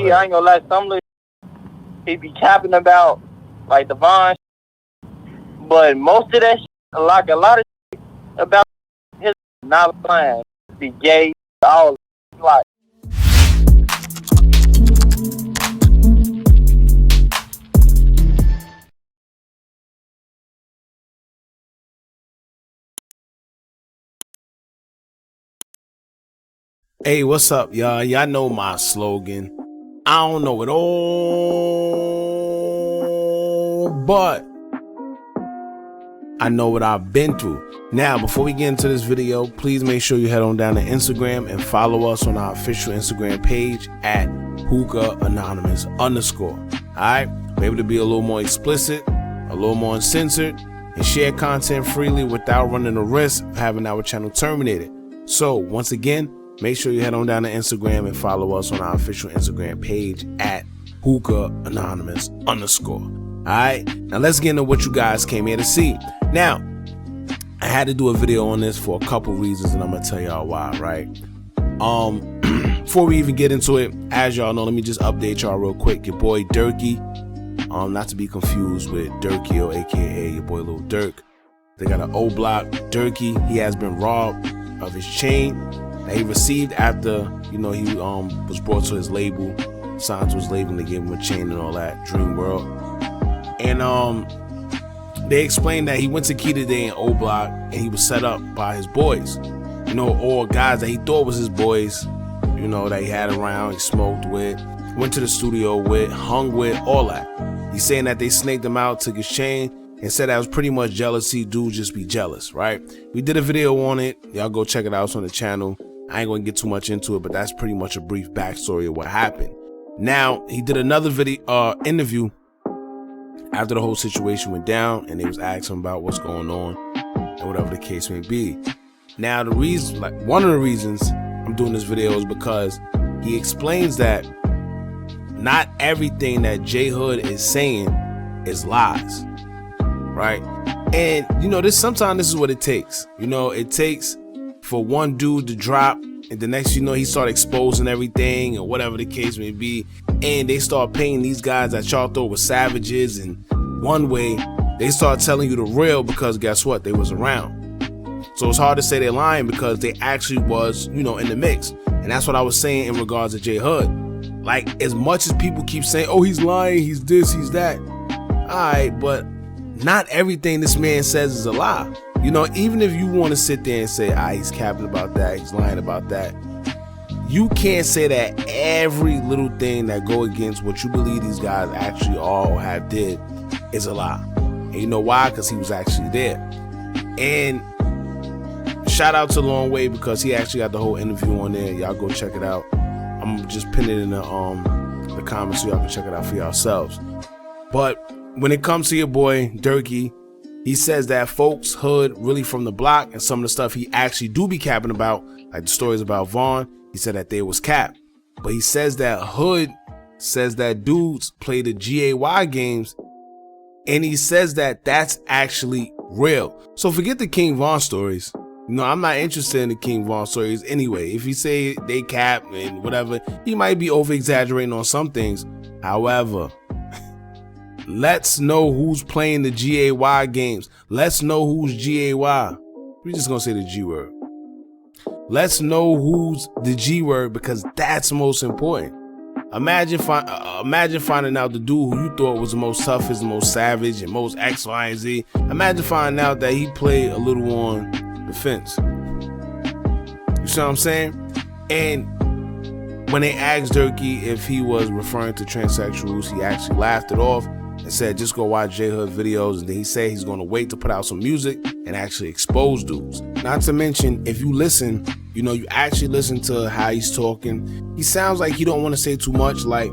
be, I ain't gonna lie, some little he be capping about, like, the Vaughn, but most of that shit, like, a lot of shit about his not lying, be gay, all, like. Hey, what's up, y'all? Y'all know my slogan. I don't know it all, but I know what I've been through. Now, before we get into this video, please make sure you head on down to Instagram and follow us on our official Instagram page at hookah_anonymous. Alright? We're able to be a little more explicit, a little more uncensored, and share content freely without running the risk of having our channel terminated. So, once again, make sure you head on down to Instagram and follow us on our official Instagram page at hookah_anonymous. Alright, now let's get into what you guys came here to see. Now, I had to do a video on this for a couple reasons, and I'm gonna tell y'all why, right? Before we even get into it, as y'all know, let me just update y'all real quick. Your boy Durkey, not to be confused with Durkey or aka your boy Lil Durk. They got an OBlock Durkey. He has been robbed of his chain that he received after, you know, he was brought to his label, signed to his label, and they gave him a chain and all that, Dream World. And they explained that he went to Key today in OBlock and he was set up by his boys, you know, all guys that he thought was his boys, you know, that he had around, he smoked with, went to the studio with, hung with, all that. He's saying that they snaked him out, took his chain, and said that was pretty much jealousy. Dude just be jealous, right? We did a video on it. Y'all go check it out. It's on the channel. I ain't gonna get too much into it, but that's pretty much a brief backstory of what happened. Now, he did another video interview after the whole situation went down, and they was asking him about what's going on and whatever the case may be. Now, the reason, like one of the reasons I'm doing this video is because he explains that not everything that J Hood is saying is lies, right? And you know, sometimes this is what it takes. You know, it takes for one dude to drop, and the next you know, he start exposing everything or whatever the case may be, and they start painting these guys that y'all thought were savages, and one way they start telling you the real, because guess what, they was around. So it's hard to say they're lying because they actually was, you know, in the mix. And that's what I was saying in regards to J Hood. Like, as much as people keep saying, oh, he's lying, he's this, he's that, alright, but not everything this man says is a lie. You know, even if you want to sit there and say, he's capping about that, he's lying about that, you can't say that every little thing that go against what you believe these guys actually are or have did is a lie. And you know why? Because he was actually there. And shout out to Long Way, because he actually got the whole interview on there. Y'all go check it out. I'm just pinning it in the comments so y'all can check it out for yourselves. But when it comes to your boy Durkey, he says that folks Hood really from the block, and some of the stuff he actually do be capping about, like the stories about Vaughn, he said that they was cap. But he says that Hood says that dudes play the GAY games, and he says that that's actually real. So forget the King Von stories. You know, I'm not interested in the King Von stories anyway. If he say they cap and whatever, he might be over exaggerating on some things. However, let's know who's playing the GAY games. Let's know who's GAY. We're just gonna say the G word. Let's know who's the G word, because that's most important. Imagine finding out the dude who you thought was the most toughest, the most savage, and most X, Y, and Z. Imagine finding out that he played a little on the fence. You see what I'm saying? And when they asked Durkey if he was referring to transsexuals, he actually laughed it off and said, just go watch J Hood videos. And then he said he's going to wait to put out some music and actually expose dudes. Not to mention, if you listen, you know, you actually listen to how he's talking, he sounds like he don't want to say too much. Like,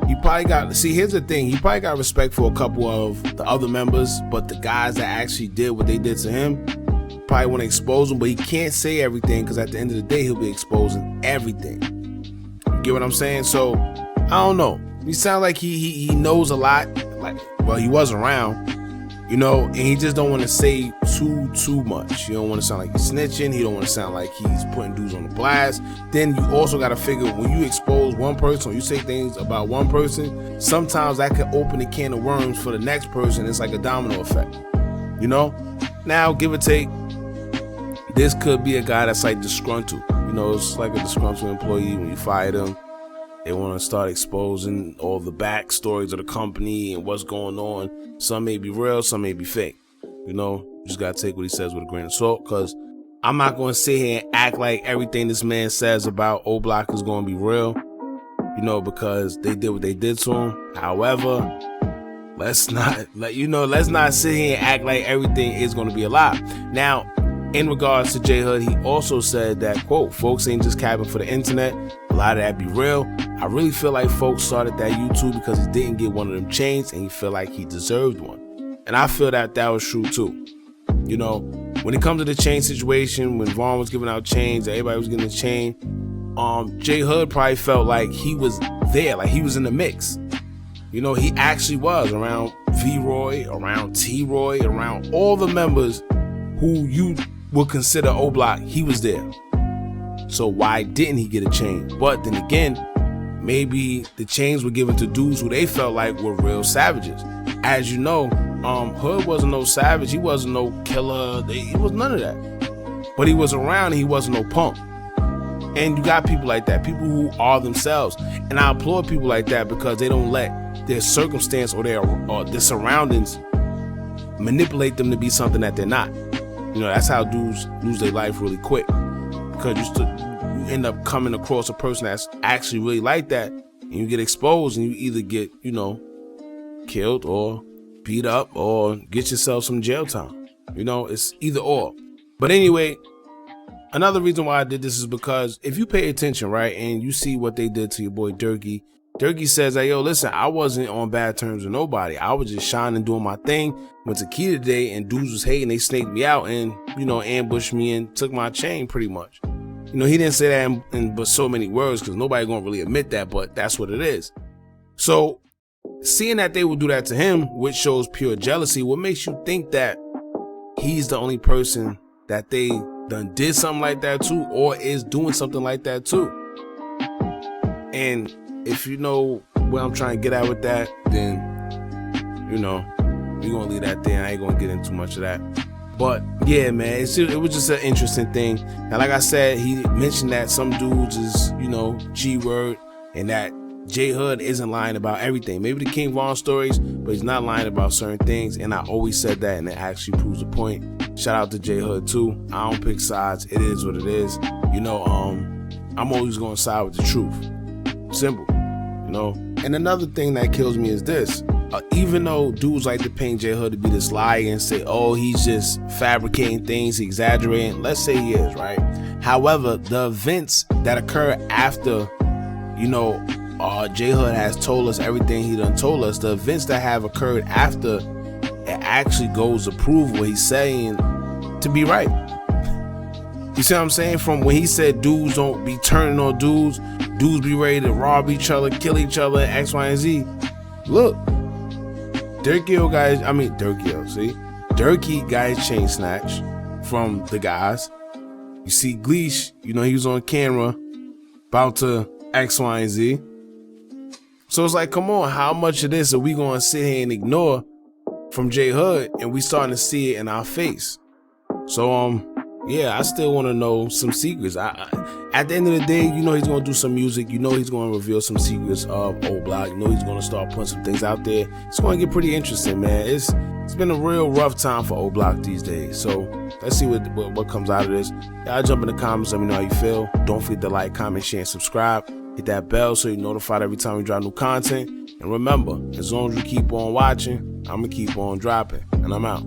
he probably got, see, here's the thing, he probably got respect for a couple of the other members, but the guys that actually did what they did to him, probably want to expose him, but he can't say everything, because at the end of the day, he'll be exposing everything. You get what I'm saying? So, I don't know. He sounds like he knows a lot. Like, well, he was around. you know, and he just don't want to say too much. He don't want to sound like he's snitching. He don't want to sound like he's putting dudes on the blast. Then you also got to figure, when you expose one person or you say things about one person, sometimes that could open a can of worms for the next person. It's like a domino effect, you know. Now, give or take, this could be a guy that's like disgruntled. You know, it's like a disgruntled employee. When you fire them, they want to start exposing all the backstories of the company and what's going on. Some may be real, some may be fake. You know, you just got to take what he says with a grain of salt, because I'm not going to sit here and act like everything this man says about OBlock is going to be real, you know, because they did what they did to him. However, let's not sit here and act like everything is going to be a lie. Now, in regards to J Hood, he also said that, quote, folks ain't just capping for the internet. A lot of that be real. I really feel like folks started that YouTube because he didn't get one of them chains and he felt like he deserved one. And I feel that that was true too. You know, when it comes to the chain situation, when Vaughn was giving out chains, everybody was getting a chain, J Hood probably felt like he was there, like he was in the mix. You know, he actually was around V-Roy, around T-Roy, around all the members who you would consider OBlock. He was there. So why didn't he get a chain? But then again, maybe the chains were given to dudes who they felt like were real savages. As you know, Hood wasn't no savage. He wasn't no killer. He was none of that. But he was around and he wasn't no punk. And you got people like that, people who are themselves. And I applaud people like that because they don't let their circumstance or their surroundings manipulate them to be something that they're not. You know, that's how dudes lose their life really quick, because you end up coming across a person that's actually really like that, and you get exposed, and you either get, you know, killed or beat up or get yourself some jail time. You know, it's either or. But anyway, another reason why I did this is because if you pay attention, right, and you see what they did to your boy Durkey, Durkey says, hey, yo, listen, I wasn't on bad terms with nobody. I was just shining, doing my thing. Went to Key today and dudes was hating. They snaked me out and, you know, ambushed me and took my chain pretty much. You know, he didn't say that in but so many words because nobody gonna really admit that, but that's what it is. So seeing that they would do that to him, which shows pure jealousy, what makes you think that he's the only person that they done did something like that to or is doing something like that to? And if you know what I'm trying to get at with that, then, you know, we're going to leave that there. I ain't going to get into much of that. But, yeah, man, it was just an interesting thing. Now, like I said, he mentioned that some dudes is, you know, G-word, and that J Hood isn't lying about everything. Maybe the King Von stories, but he's not lying about certain things. And I always said that, and it actually proves the point. Shout out to J Hood, too. I don't pick sides. It is what it is. You know, I'm always going to side with the truth. Simple. You know, and another thing that kills me is this. Even though dudes like to paint J Hood to be this liar and say, oh, he's just fabricating things, exaggerating. Let's say he is, right? However, the events that occur after, you know, J Hood has told us everything he done told us, the events that have occurred after, it actually goes to prove what he's saying to be right. You see what I'm saying? From when he said dudes don't be turning on dudes, dudes be ready to rob each other, kill each other, X, Y, and Z. Look, Durkey got his chain snatched from the guys. You see Gleesh, you know, he was on camera about to X, Y, and Z. So it's like, come on, how much of this are we going to sit here and ignore from J Hood, and we starting to see it in our face? So, yeah, I still want to know some secrets. At the end of the day, you know he's going to do some music. You know he's going to reveal some secrets of OBlock. You know he's going to start putting some things out there. It's going to get pretty interesting, man. It's been a real rough time for OBlock these days. So let's see what comes out of this. Y'all jump in the comments. Let me know how you feel. Don't forget to like, comment, share, and subscribe. Hit that bell so you're notified every time we drop new content. And remember, as long as you keep on watching, I'm going to keep on dropping. And I'm out.